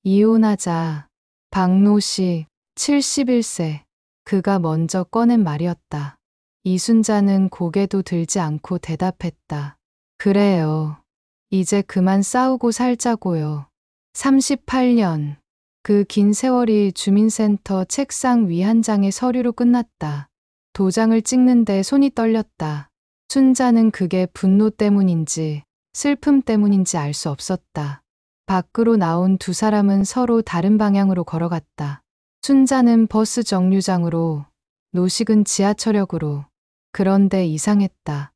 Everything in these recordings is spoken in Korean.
이혼하자. 박노식, 71세. 그가 먼저 꺼낸 말이었다. 이순자는 고개도 들지 않고 대답했다. 그래요. 이제 그만 싸우고 살자고요. 38년. 그 긴 세월이 주민센터 책상 위 한 장의 서류로 끝났다. 도장을 찍는데 손이 떨렸다. 순자는 그게 분노 때문인지 슬픔 때문인지 알 수 없었다. 밖으로 나온 두 사람은 서로 다른 방향으로 걸어갔다. 순자는 버스 정류장으로, 노식은 지하철역으로. 그런데 이상했다.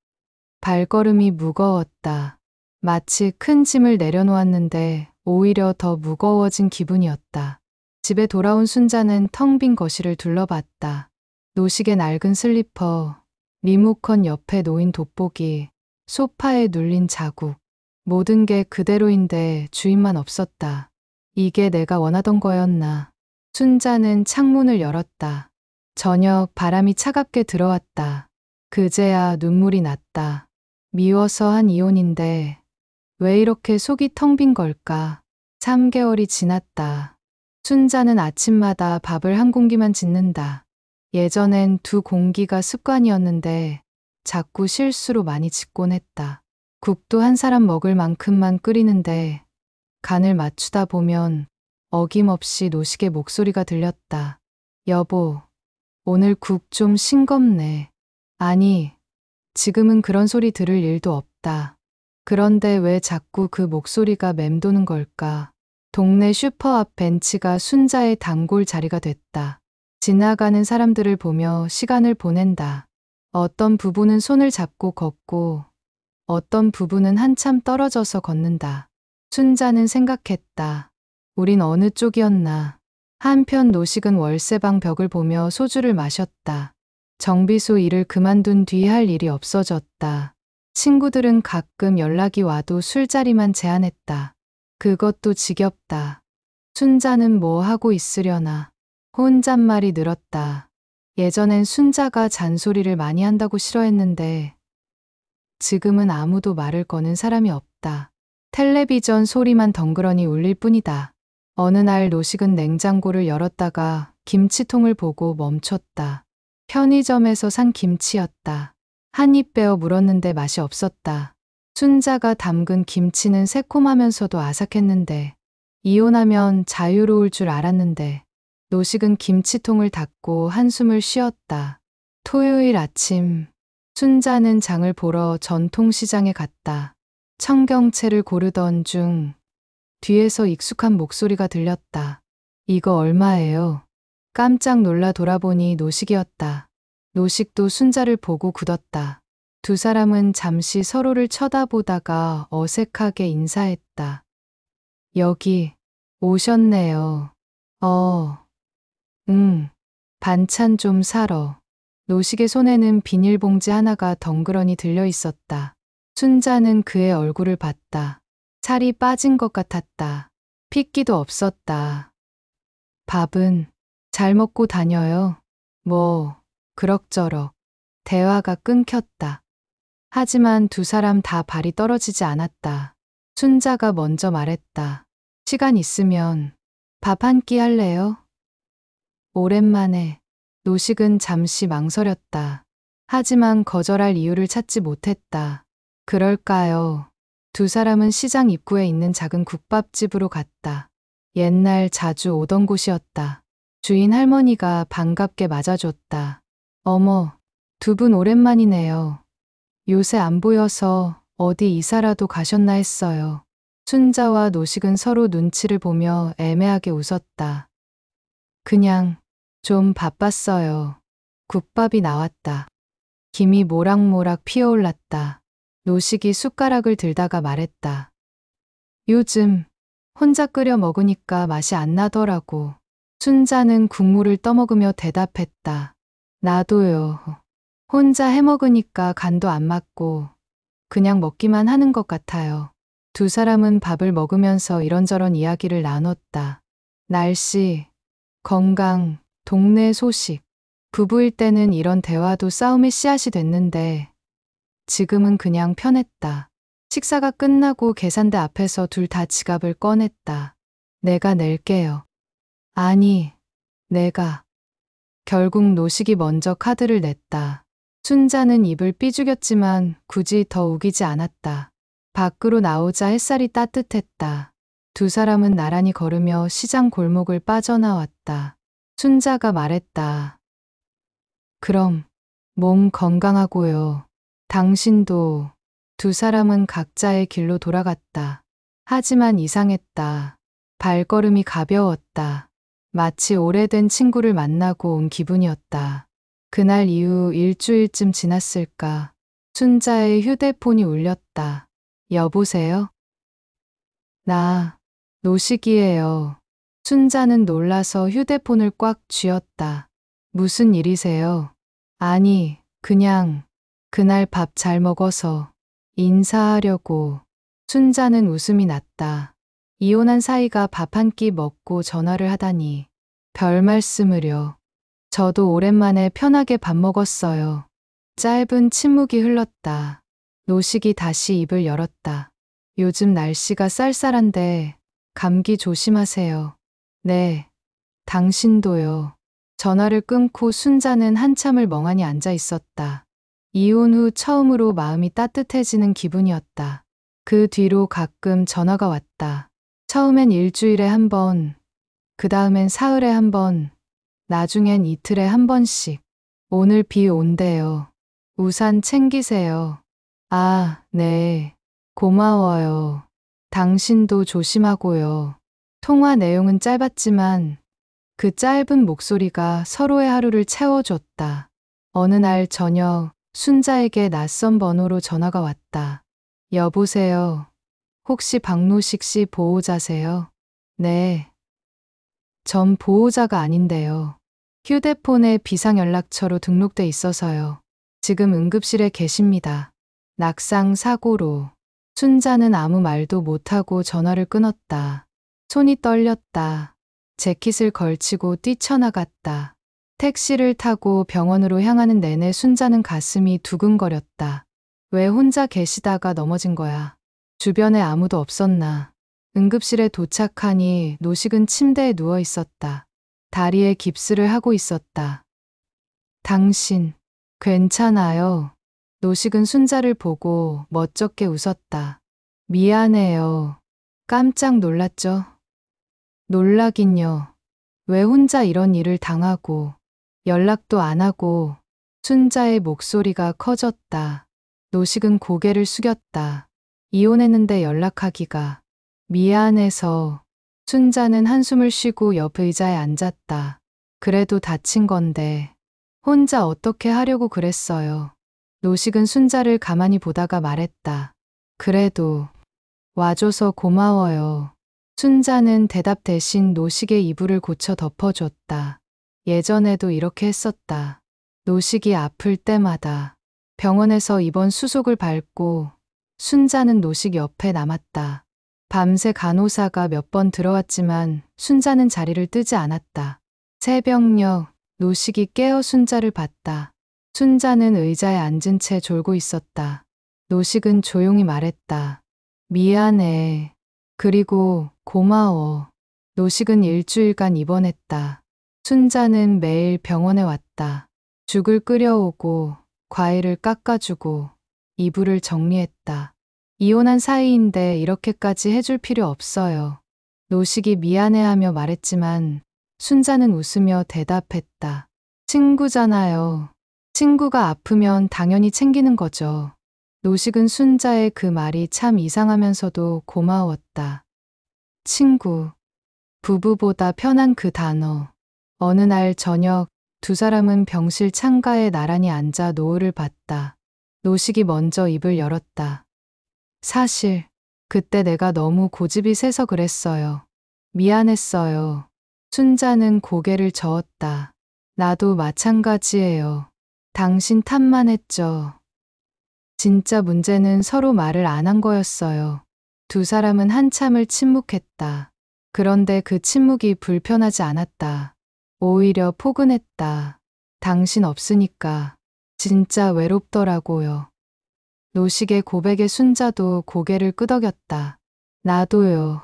발걸음이 무거웠다. 마치 큰 짐을 내려놓았는데 오히려 더 무거워진 기분이었다. 집에 돌아온 순자는 텅 빈 거실을 둘러봤다. 노식의 낡은 슬리퍼, 리모컨 옆에 놓인 돋보기, 소파에 눌린 자국. 모든 게 그대로인데 주인만 없었다. 이게 내가 원하던 거였나. 순자는 창문을 열었다. 저녁 바람이 차갑게 들어왔다. 그제야 눈물이 났다. 미워서 한 이혼인데 왜 이렇게 속이 텅 빈 걸까? 3개월이 지났다. 순자는 아침마다 밥을 한 공기만 짓는다. 예전엔 2공기가 습관이었는데 자꾸 실수로 많이 짓곤 했다. 국도 한 사람 먹을 만큼만 끓이는데 간을 맞추다 보면 어김없이 노식의 목소리가 들렸다. 여보, 오늘 국 좀 싱겁네. 아니, 지금은 그런 소리 들을 일도 없다. 그런데 왜 자꾸 그 목소리가 맴도는 걸까? 동네 슈퍼 앞 벤치가 순자의 단골 자리가 됐다. 지나가는 사람들을 보며 시간을 보낸다. 어떤 부부는 손을 잡고 걷고 어떤 부부는 한참 떨어져서 걷는다. 순자는 생각했다. 우린 어느 쪽이었나. 한편 노식은 월세방 벽을 보며 소주를 마셨다. 정비소 일을 그만둔 뒤 할 일이 없어졌다. 친구들은 가끔 연락이 와도 술자리만 제안했다. 그것도 지겹다. 순자는 뭐 하고 있으려나. 혼잣말이 늘었다. 예전엔 순자가 잔소리를 많이 한다고 싫어했는데 지금은 아무도 말을 거는 사람이 없다. 텔레비전 소리만 덩그러니 울릴 뿐이다. 어느 날 노식은 냉장고를 열었다가 김치통을 보고 멈췄다. 편의점에서 산 김치였다. 한 입 베어 물었는데 맛이 없었다. 순자가 담근 김치는 새콤하면서도 아삭했는데 이혼하면 자유로울 줄 알았는데 노식은 김치통을 닫고 한숨을 쉬었다. 토요일 아침 순자는 장을 보러 전통시장에 갔다. 청경채를 고르던 중 뒤에서 익숙한 목소리가 들렸다. 이거 얼마예요? 깜짝 놀라 돌아보니 노식이었다. 노식도 순자를 보고 굳었다. 두 사람은 잠시 서로를 쳐다보다가 어색하게 인사했다. 여기 오셨네요. 반찬 좀 사러. 노식의 손에는 비닐봉지 하나가 덩그러니 들려 있었다. 순자는 그의 얼굴을 봤다. 살이 빠진 것 같았다. 핏기도 없었다. 밥은 잘 먹고 다녀요. 뭐 그럭저럭. 대화가 끊겼다. 하지만 두 사람 다 발이 떨어지지 않았다. 순자가 먼저 말했다. 시간 있으면 밥 한 끼 할래요? 오랜만에. 노식은 잠시 망설였다. 하지만 거절할 이유를 찾지 못했다. 그럴까요? 두 사람은 시장 입구에 있는 작은 국밥집으로 갔다. 옛날 자주 오던 곳이었다. 주인 할머니가 반갑게 맞아줬다. 어머, 두 분 오랜만이네요. 요새 안 보여서 어디 이사라도 가셨나 했어요. 순자와 노식은 서로 눈치를 보며 애매하게 웃었다. 그냥 좀 바빴어요. 국밥이 나왔다. 김이 모락모락 피어올랐다. 노식이 숟가락을 들다가 말했다. 요즘 혼자 끓여 먹으니까 맛이 안 나더라고. 순자는 국물을 떠먹으며 대답했다. 나도요. 혼자 해 먹으니까 간도 안 맞고 그냥 먹기만 하는 것 같아요. 두 사람은 밥을 먹으면서 이런저런 이야기를 나눴다. 날씨, 건강, 동네 소식. 부부일 때는 이런 대화도 싸움의 씨앗이 됐는데 지금은 그냥 편했다. 식사가 끝나고 계산대 앞에서 둘 다 지갑을 꺼냈다. 내가 낼게요. 아니, 내가. 결국 노식이 먼저 카드를 냈다. 순자는 입을 삐죽였지만 굳이 더 우기지 않았다. 밖으로 나오자 햇살이 따뜻했다. 두 사람은 나란히 걸으며 시장 골목을 빠져나왔다. 순자가 말했다. 그럼 몸 건강하고요. 당신도. 두 사람은 각자의 길로 돌아갔다. 하지만 이상했다. 발걸음이 가벼웠다. 마치 오래된 친구를 만나고 온 기분이었다. 그날 이후 일주일쯤 지났을까. 순자의 휴대폰이 울렸다. 여보세요? 나, 노식이에요. 순자는 놀라서 휴대폰을 꽉 쥐었다. 무슨 일이세요? 아니, 그냥, 그날 밥 잘 먹어서 인사하려고. 순자는 웃음이 났다. 이혼한 사이가 밥 한 끼 먹고 전화를 하다니. 별 말씀을요. 저도 오랜만에 편하게 밥 먹었어요. 짧은 침묵이 흘렀다. 노식이 다시 입을 열었다. 요즘 날씨가 쌀쌀한데 감기 조심하세요. 네, 당신도요. 전화를 끊고 순자는 한참을 멍하니 앉아 있었다. 이혼 후 처음으로 마음이 따뜻해지는 기분이었다. 그 뒤로 가끔 전화가 왔다. 처음엔 일주일에 한 번, 그 다음엔 사흘에 한 번, 나중엔 이틀에 한 번씩. 오늘 비 온대요. 우산 챙기세요. 아, 네. 고마워요. 당신도 조심하고요. 통화 내용은 짧았지만 그 짧은 목소리가 서로의 하루를 채워줬다. 어느 날 저녁 순자에게 낯선 번호로 전화가 왔다. 여보세요. 혹시 박노식 씨 보호자세요? 네. 전 보호자가 아닌데요. 휴대폰에 비상연락처로 등록돼 있어서요. 지금 응급실에 계십니다. 낙상 사고로. 순자는 아무 말도 못하고 전화를 끊었다. 손이 떨렸다. 재킷을 걸치고 뛰쳐나갔다. 택시를 타고 병원으로 향하는 내내 순자는 가슴이 두근거렸다. 왜 혼자 계시다가 넘어진 거야? 주변에 아무도 없었나? 응급실에 도착하니 노식은 침대에 누워 있었다. 다리에 깁스를 하고 있었다. 당신, 괜찮아요. 노식은 순자를 보고 멋쩍게 웃었다. 미안해요. 깜짝 놀랐죠? 놀라긴요. 왜 혼자 이런 일을 당하고 연락도 안 하고. 순자의 목소리가 커졌다. 노식은 고개를 숙였다. 이혼했는데 연락하기가 미안해서. 순자는 한숨을 쉬고 옆 의자에 앉았다. 그래도 다친 건데 혼자 어떻게 하려고 그랬어요. 노식은 순자를 가만히 보다가 말했다. 그래도 와줘서 고마워요. 순자는 대답 대신 노식의 이불을 고쳐 덮어줬다. 예전에도 이렇게 했었다. 노식이 아플 때마다 병원에서 입원 수속을 밟고 순자는 노식 옆에 남았다. 밤새 간호사가 몇 번 들어왔지만 순자는 자리를 뜨지 않았다. 새벽녘 노식이 깨어 순자를 봤다. 순자는 의자에 앉은 채 졸고 있었다. 노식은 조용히 말했다. 미안해. 그리고 고마워. 노식은 일주일간 입원했다. 순자는 매일 병원에 왔다. 죽을 끓여오고 과일을 깎아주고 이불을 정리했다. 이혼한 사이인데 이렇게까지 해줄 필요 없어요. 노식이 미안해하며 말했지만 순자는 웃으며 대답했다. 친구잖아요. 친구가 아프면 당연히 챙기는 거죠. 노식은 순자의 그 말이 참 이상하면서도 고마웠다. 친구. 부부보다 편한 그 단어. 어느 날 저녁 두 사람은 병실 창가에 나란히 앉아 노을을 봤다. 노식이 먼저 입을 열었다. 사실 그때 내가 너무 고집이 세서 그랬어요. 미안했어요. 순자는 고개를 저었다. 나도 마찬가지예요. 당신 탓만 했죠. 진짜 문제는 서로 말을 안 한 거였어요. 두 사람은 한참을 침묵했다. 그런데 그 침묵이 불편하지 않았다. 오히려 포근했다. 당신 없으니까 진짜 외롭더라고요. 노식의 고백에 순자도 고개를 끄덕였다. 나도요.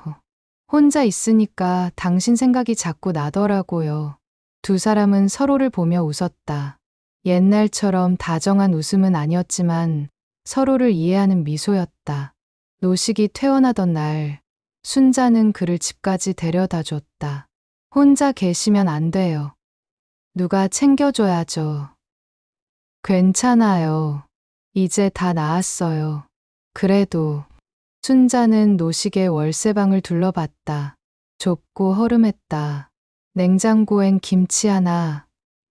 혼자 있으니까 당신 생각이 자꾸 나더라고요. 두 사람은 서로를 보며 웃었다. 옛날처럼 다정한 웃음은 아니었지만 서로를 이해하는 미소였다. 노식이 퇴원하던 날, 순자는 그를 집까지 데려다 줬다. 혼자 계시면 안 돼요. 누가 챙겨줘야죠. 괜찮아요. 이제 다 나았어요. 그래도 순자는 노식의 월세방을 둘러봤다. 좁고 허름했다. 냉장고엔 김치 하나,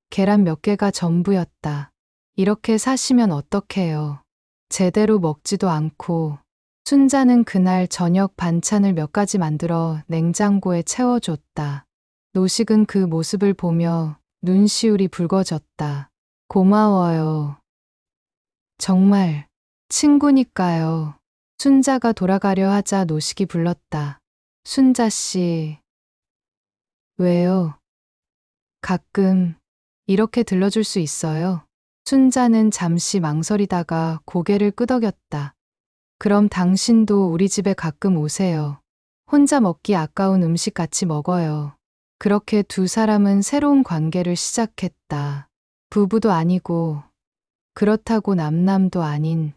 계란 몇 개가 전부였다. 이렇게 사시면 어떡해요. 제대로 먹지도 않고. 순자는 그날 저녁 반찬을 몇 가지 만들어 냉장고에 채워줬다. 노식은 그 모습을 보며 눈시울이 붉어졌다. 고마워요. 정말 친구니까요. 순자가 돌아가려 하자 노식이 불렀다. 순자 씨. 왜요? 가끔 이렇게 들러줄 수 있어요? 순자는 잠시 망설이다가 고개를 끄덕였다. 그럼 당신도 우리 집에 가끔 오세요. 혼자 먹기 아까운 음식 같이 먹어요. 그렇게 두 사람은 새로운 관계를 시작했다. 부부도 아니고 그렇다고 남남도 아닌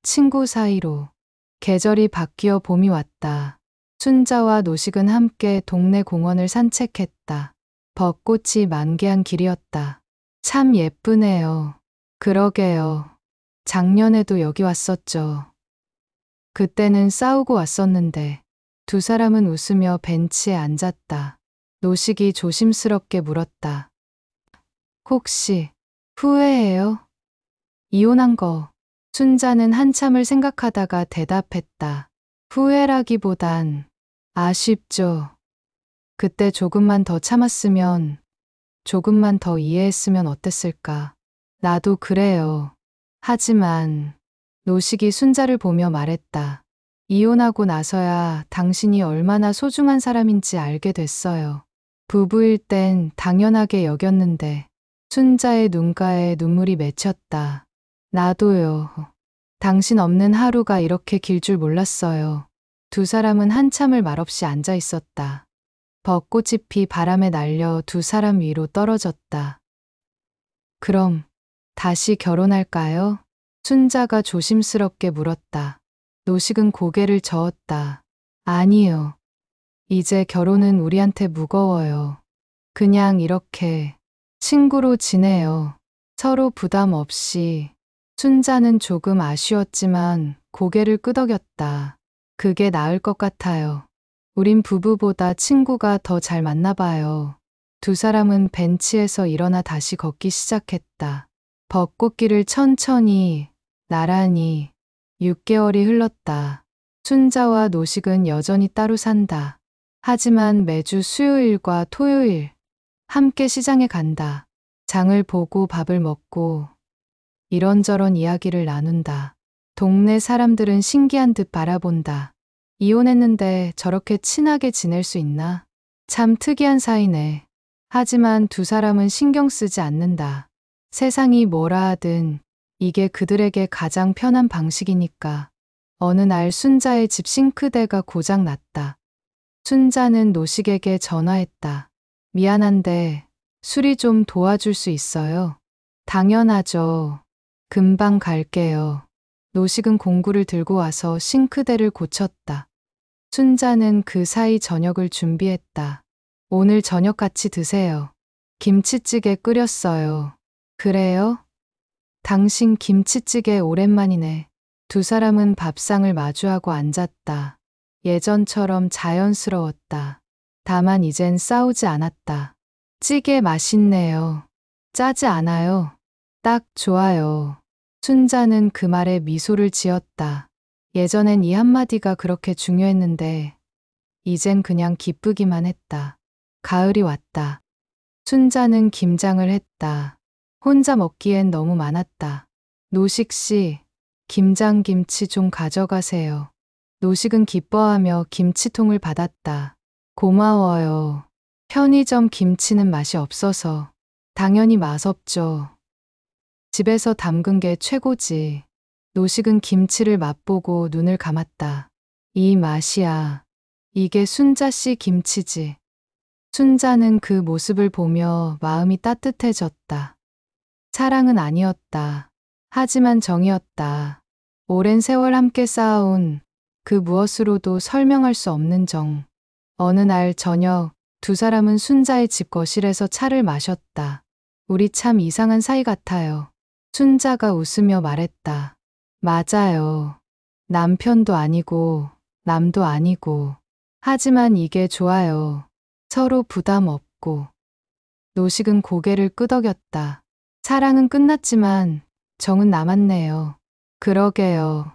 친구 사이로. 계절이 바뀌어 봄이 왔다. 순자와 노식은 함께 동네 공원을 산책했다. 벚꽃이 만개한 길이었다. 참 예쁘네요. 그러게요. 작년에도 여기 왔었죠. 그때는 싸우고 왔었는데 두 사람은 웃으며 벤치에 앉았다. 노식이 조심스럽게 물었다. 혹시 후회해요? 이혼한 거. 순자는 한참을 생각하다가 대답했다. 후회라기보단 아쉽죠. 그때 조금만 더 참았으면, 조금만 더 이해했으면 어땠을까. 나도 그래요. 하지만 노식이 순자를 보며 말했다. 이혼하고 나서야 당신이 얼마나 소중한 사람인지 알게 됐어요. 부부일 땐 당연하게 여겼는데 순자의 눈가에 눈물이 맺혔다. 나도요. 당신 없는 하루가 이렇게 길 줄 몰랐어요. 두 사람은 한참을 말없이 앉아 있었다. 벚꽃잎이 바람에 날려 두 사람 위로 떨어졌다. 그럼 다시 결혼할까요? 순자가 조심스럽게 물었다. 노식은 고개를 저었다. 아니요. 이제 결혼은 우리한테 무거워요. 그냥 이렇게 친구로 지내요. 서로 부담 없이. 순자는 조금 아쉬웠지만 고개를 끄덕였다. 그게 나을 것 같아요. 우린 부부보다 친구가 더 잘 맞나 봐요. 두 사람은 벤치에서 일어나 다시 걷기 시작했다. 벚꽃길을 천천히, 나란히 6개월이 흘렀다. 순자와 노식은 여전히 따로 산다. 하지만 매주 수요일과 토요일 함께 시장에 간다. 장을 보고 밥을 먹고 이런저런 이야기를 나눈다. 동네 사람들은 신기한 듯 바라본다. 이혼했는데 저렇게 친하게 지낼 수 있나? 참 특이한 사이네. 하지만 두 사람은 신경 쓰지 않는다. 세상이 뭐라 하든 이게 그들에게 가장 편한 방식이니까. 어느 날 순자의 집 싱크대가 고장 났다. 순자는 노식에게 전화했다. 미안한데 수리 좀 도와줄 수 있어요? 당연하죠. 금방 갈게요. 노식은 공구를 들고 와서 싱크대를 고쳤다. 순자는 그 사이 저녁을 준비했다. 오늘 저녁 같이 드세요. 김치찌개 끓였어요. 그래요? 당신 김치찌개 오랜만이네. 두 사람은 밥상을 마주하고 앉았다. 예전처럼 자연스러웠다. 다만 이젠 싸우지 않았다. 찌개 맛있네요. 짜지 않아요. 딱 좋아요. 순자는 그 말에 미소를 지었다. 예전엔 이 한마디가 그렇게 중요했는데 이젠 그냥 기쁘기만 했다. 가을이 왔다. 순자는 김장을 했다. 혼자 먹기엔 너무 많았다. 노식 씨, 김장김치 좀 가져가세요. 노식은 기뻐하며 김치통을 받았다. 고마워요. 편의점 김치는 맛이 없어서. 당연히 맛없죠. 집에서 담근 게 최고지. 노식은 김치를 맛보고 눈을 감았다. 이 맛이야. 이게 순자 씨 김치지. 순자는 그 모습을 보며 마음이 따뜻해졌다. 사랑은 아니었다. 하지만 정이었다. 오랜 세월 함께 쌓아온 그 무엇으로도 설명할 수 없는 정. 어느 날 저녁 두 사람은 순자의 집 거실에서 차를 마셨다. 우리 참 이상한 사이 같아요. 순자가 웃으며 말했다. 맞아요. 남편도 아니고 남도 아니고. 하지만 이게 좋아요. 서로 부담 없고. 노식은 고개를 끄덕였다. 사랑은 끝났지만 정은 남았네요. 그러게요.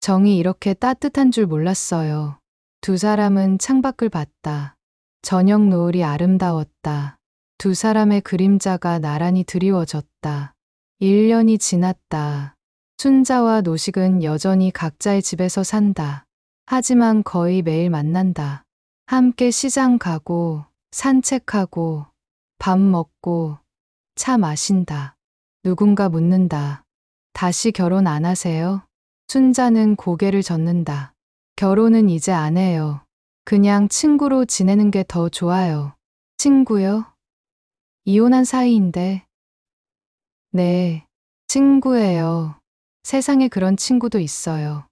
정이 이렇게 따뜻한 줄 몰랐어요. 두 사람은 창밖을 봤다. 저녁 노을이 아름다웠다. 두 사람의 그림자가 나란히 드리워졌다. 1년이 지났다. 순자와 노식은 여전히 각자의 집에서 산다. 하지만 거의 매일 만난다. 함께 시장 가고, 산책하고, 밥 먹고, 차 마신다. 누군가 묻는다. 다시 결혼 안 하세요? 순자는 고개를 젓는다. 결혼은 이제 안 해요. 그냥 친구로 지내는 게 더 좋아요. 친구요? 이혼한 사이인데. 네, 친구예요. 세상에 그런 친구도 있어요.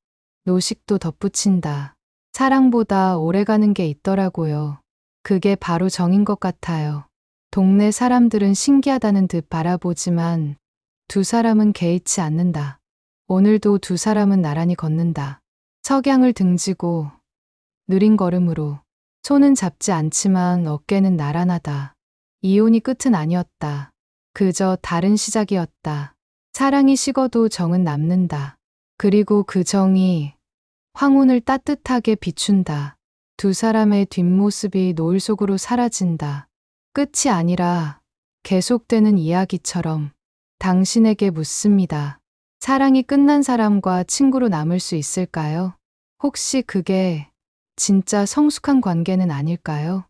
노식도 덧붙인다. 사랑보다 오래가는 게 있더라고요. 그게 바로 정인 것 같아요. 동네 사람들은 신기하다는 듯 바라보지만 두 사람은 개의치 않는다. 오늘도 두 사람은 나란히 걷는다. 석양을 등지고 느린 걸음으로. 손은 잡지 않지만 어깨는 나란하다. 이혼이 끝은 아니었다. 그저 다른 시작이었다. 사랑이 식어도 정은 남는다. 그리고 그 정이 황혼을 따뜻하게 비춘다. 두 사람의 뒷모습이 노을 속으로 사라진다. 끝이 아니라 계속되는 이야기처럼. 당신에게 묻습니다. 사랑이 끝난 사람과 친구로 남을 수 있을까요? 혹시 그게 진짜 성숙한 관계는 아닐까요?